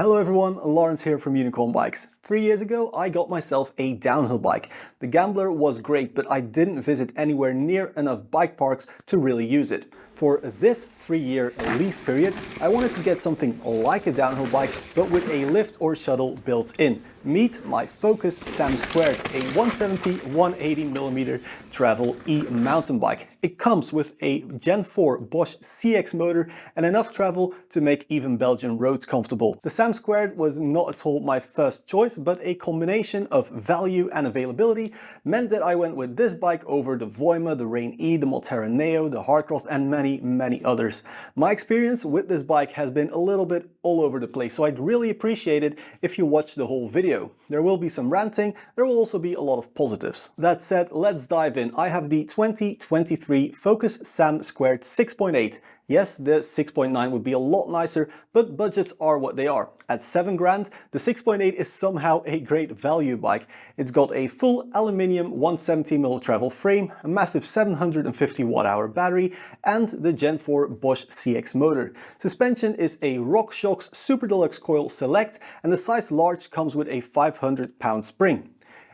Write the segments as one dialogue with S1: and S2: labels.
S1: Hello everyone, Lawrence here from Unicorn Bikes. 3 years ago, I got myself a downhill bike. The Gambler was great, but I didn't visit anywhere near enough bike parks to really use it. For this 3-year lease period, I wanted to get something like a downhill bike, but with a lift or shuttle built in. Meet my Focus Sam², a 170-180mm travel e-mountain bike. It comes with a Gen 4 Bosch CX motor and enough travel to make even Belgian roads comfortable. The Sam² was not at all my first choice, but a combination of value and availability meant that I went with this bike over the Voima, the Rain E, the Moterra Neo, the Hardcross and many others. My experience with this bike has been a little bit all over the place, so I'd really appreciate it if you watch the whole video. There will be some ranting, there will also be a lot of positives. That said, let's dive in. I have the 2023 Focus Sam² 6.8. Yes, the 6.9 would be a lot nicer, but budgets are what they are. At 7 grand, the 6.8 is somehow a great value bike. It's got a full aluminium 170mm travel frame, a massive 750 watt-hour battery, and the Gen 4 Bosch CX motor. Suspension is a RockShox Super Deluxe Coil Select, and the size large comes with a 500-pound spring.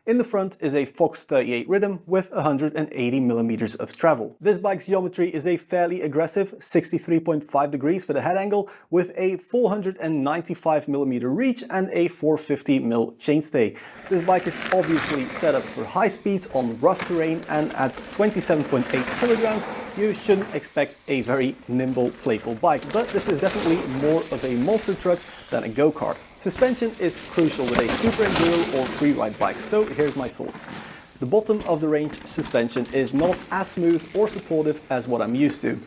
S1: In the front is a Fox 38 rhythm with 180mm of travel. This bike's geometry is a fairly aggressive 63.5 degrees for the head angle with a 495mm reach and a 450mm chainstay. This bike is obviously set up for high speeds on rough terrain, and at 27.8 kilograms you shouldn't expect a very nimble, playful bike, but this is definitely more of a monster truck than a go-kart. Suspension is crucial with a super enduro or freeride bike, so here's my thoughts. The bottom of the range suspension is not as smooth or supportive as what I'm used to.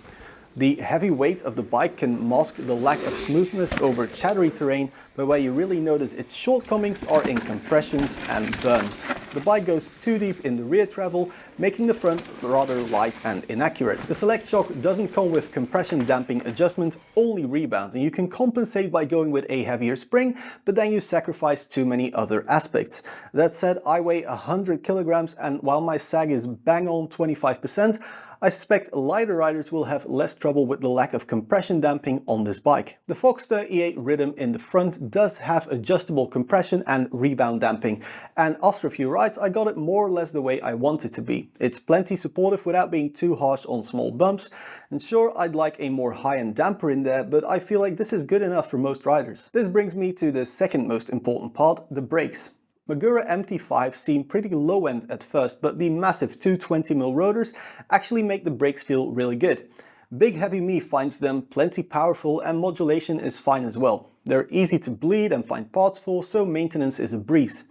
S1: The heavy weight of the bike can mask the lack of smoothness over chattery terrain, but where you really notice its shortcomings are in compressions and berms. The bike goes too deep in the rear travel, making the front rather light and inaccurate. The Select Shock doesn't come with compression damping adjustment, only rebound, and you can compensate by going with a heavier spring, but then you sacrifice too many other aspects. That said, I weigh 100 kilograms, and while my sag is bang on 25%, I suspect lighter riders will have less trouble with the lack of compression damping on this bike. The Fox 38 rhythm in the front does have adjustable compression and rebound damping, and after a few rides I got it more or less the way I want it to be. It's plenty supportive without being too harsh on small bumps, and sure, I'd like a more high-end damper in there, but I feel like this is good enough for most riders. This brings me to the second most important part, the brakes. Magura MT5 seem pretty low-end at first, but the massive 220mm rotors actually make the brakes feel really good. Big heavy me finds them plenty powerful, and modulation is fine as well. They're easy to bleed and find parts for, so maintenance is a breeze.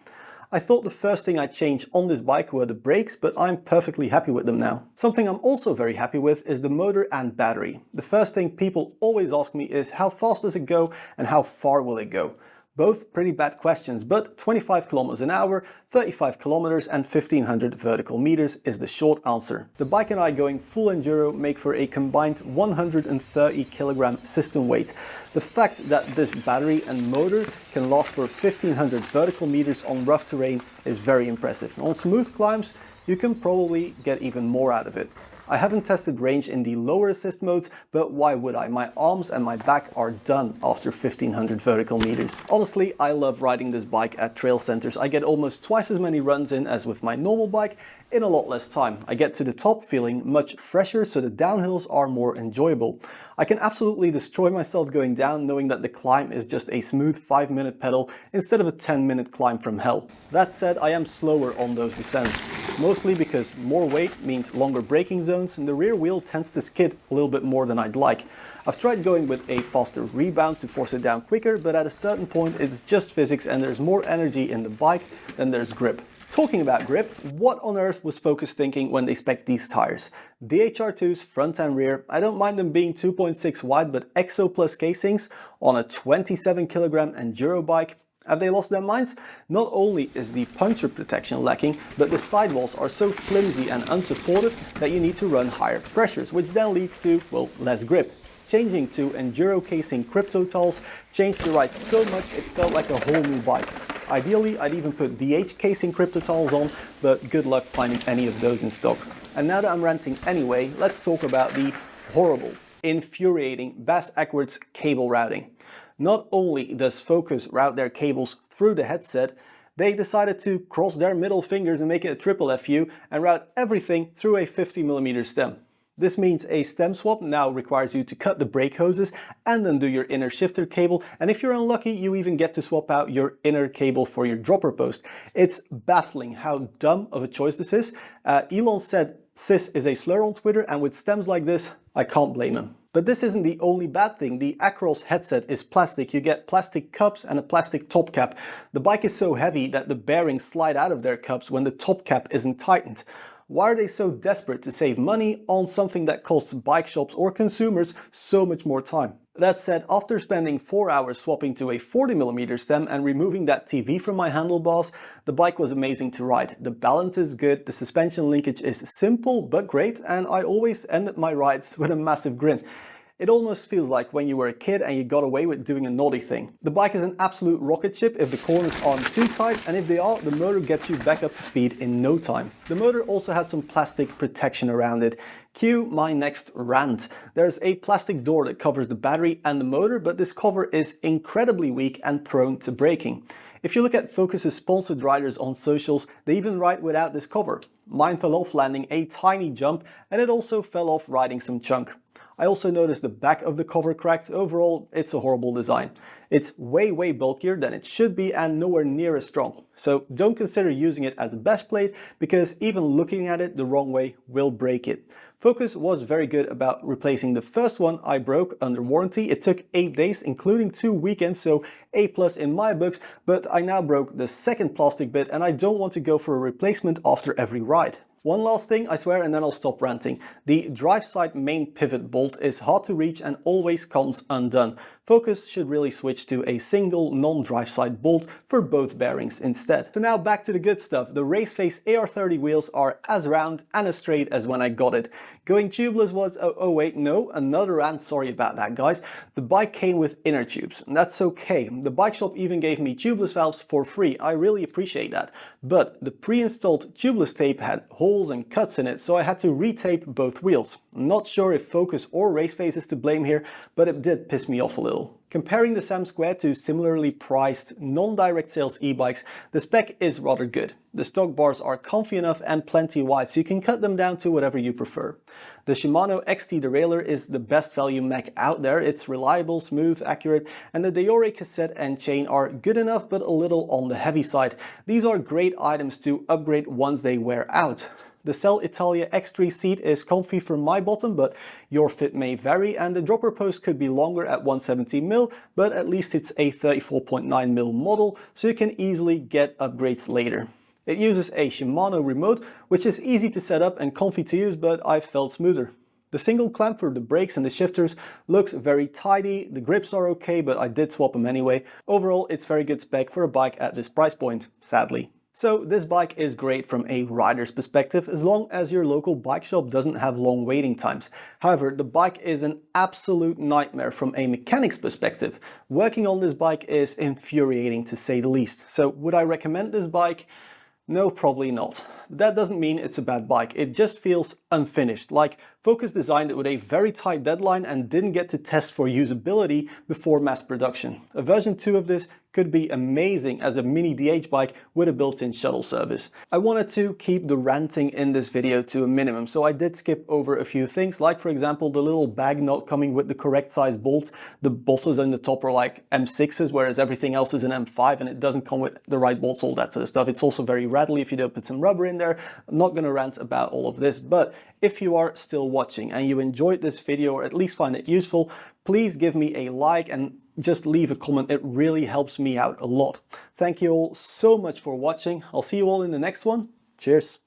S1: I thought the first thing I'd change on this bike were the brakes, but I'm perfectly happy with them now. Something I'm also very happy with is the motor and battery. The first thing people always ask me is how fast does it go and how far will it go? Both pretty bad questions, but 25 km an hour, 35 km and 1500 vertical meters is the short answer. The bike and I going full enduro make for a combined 130 kg system weight. The fact that this battery and motor can last for 1500 vertical meters on rough terrain is very impressive. On smooth climbs, you can probably get even more out of it. I haven't tested range in the lower assist modes, but why would I? My arms and my back are done after 1500 vertical meters. Honestly, I love riding this bike at trail centers. I get almost twice as many runs in as with my normal bike in a lot less time. I get to the top feeling much fresher, so the downhills are more enjoyable. I can absolutely destroy myself going down, knowing that the climb is just a smooth 5-minute pedal instead of a 10-minute climb from hell. That said, I am slower on those descents, mostly because more weight means longer braking zones, and the rear wheel tends to skid a little bit more than I'd like. I've tried going with a faster rebound to force it down quicker, but at a certain point it's just physics and there's more energy in the bike than there's grip. Talking about grip, what on earth was Focus thinking when they spec'd these tires? DHR2s front and rear, I don't mind them being 2.6 wide, but EXO Plus casings on a 27 kg enduro bike. Have they lost their minds? Not only is the puncture protection lacking, but the sidewalls are so flimsy and unsupportive that you need to run higher pressures, which then leads to, well, less grip. Changing to enduro casing crypto tolls changed the ride so much it felt like a whole new bike. Ideally, I'd even put DH casing crypto tolls on, but good luck finding any of those in stock. And now that I'm ranting anyway, let's talk about the horrible, infuriating bass-ackwards cable routing. Not only does Focus route their cables through the headset, they decided to cross their middle fingers and make it a triple FU and route everything through a 50mm stem. This means a stem swap now requires you to cut the brake hoses and undo your inner shifter cable, and if you're unlucky you even get to swap out your inner cable for your dropper post. It's baffling how dumb of a choice this is. Elon said cis is a slur on Twitter, and with stems like this I can't blame him. But this isn't the only bad thing. The Acros headset is plastic. You get plastic cups and a plastic top cap. The bike is so heavy that the bearings slide out of their cups when the top cap isn't tightened. Why are they so desperate to save money on something that costs bike shops or consumers so much more time? That said, after spending 4 hours swapping to a 40mm stem and removing that TV from my handlebars, the bike was amazing to ride. The balance is good, the suspension linkage is simple but great, and I always ended my rides with a massive grin. It almost feels like when you were a kid and you got away with doing a naughty thing. The bike is an absolute rocket ship if the corners aren't too tight, and if they are, the motor gets you back up to speed in no time. The motor also has some plastic protection around it. Cue my next rant. There's a plastic door that covers the battery and the motor, but this cover is incredibly weak and prone to breaking. If you look at Focus's sponsored riders on socials, they even ride without this cover. Mine fell off landing a tiny jump, and it also fell off riding some chunk. I also noticed the back of the cover cracked. Overall, it's a horrible design. It's way bulkier than it should be and nowhere near as strong. So don't consider using it as a best plate, because even looking at it the wrong way will break it. Focus was very good about replacing the first one I broke under warranty. It took 8 days, including 2 weekends, so A+ in my books, but I now broke the second plastic bit and I don't want to go for a replacement after every ride. One last thing, I swear, and then I'll stop ranting. The drive side main pivot bolt is hard to reach and always comes undone. Focus should really switch to a single non-drive side bolt for both bearings instead. So now back to the good stuff. The Raceface AR30 wheels are as round and as straight as when I got it. Going tubeless was, oh wait, no, another rant, sorry about that guys. The bike came with inner tubes, and that's okay. The bike shop even gave me tubeless valves for free. I really appreciate that. But the pre-installed tubeless tape had holes and cuts in it, so I had to retape both wheels. I'm not sure if Focus or Raceface is to blame here, but it did piss me off a little. Comparing the Sam² to similarly priced non-direct sales e-bikes, the spec is rather good. The stock bars are comfy enough and plenty wide, so you can cut them down to whatever you prefer. The Shimano XT derailleur is the best value mech out there. It's reliable, smooth, accurate, and the Deore cassette and chain are good enough but a little on the heavy side. These are great items to upgrade once they wear out. The Cell Italia X3 seat is comfy for my bottom, but your fit may vary, and the dropper post could be longer at 170mm, but at least it's a 34.9mm model, so you can easily get upgrades later. It uses a Shimano remote, which is easy to set up and comfy to use, but I've felt smoother. The single clamp for the brakes and the shifters looks very tidy. The grips are okay, but I did swap them anyway. Overall, it's very good spec for a bike at this price point, sadly. So this bike is great from a rider's perspective as long as your local bike shop doesn't have long waiting times. However, the bike is an absolute nightmare from a mechanic's perspective. Working on this bike is infuriating to say the least. So would I recommend this bike? No, probably not. That doesn't mean it's a bad bike, it just feels unfinished, like Focus designed it with a very tight deadline and didn't get to test for usability before mass production. A version 2 of this could be amazing as a mini DH bike with a built-in shuttle service. I wanted to keep the ranting in this video to a minimum, so I did skip over a few things, like for example the little bag not coming with the correct size bolts. The bosses on the top are like M6s, whereas everything else is an M5 and it doesn't come with the right bolts, all that sort of stuff. It's also very rattly if you don't put some rubber in there. I'm not going to rant about all of this, but if you are still watching and you enjoyed this video or at least find it useful, please give me a like and just leave a comment. It really helps me out a lot. Thank you all so much for watching. I'll see you all in the next one. Cheers.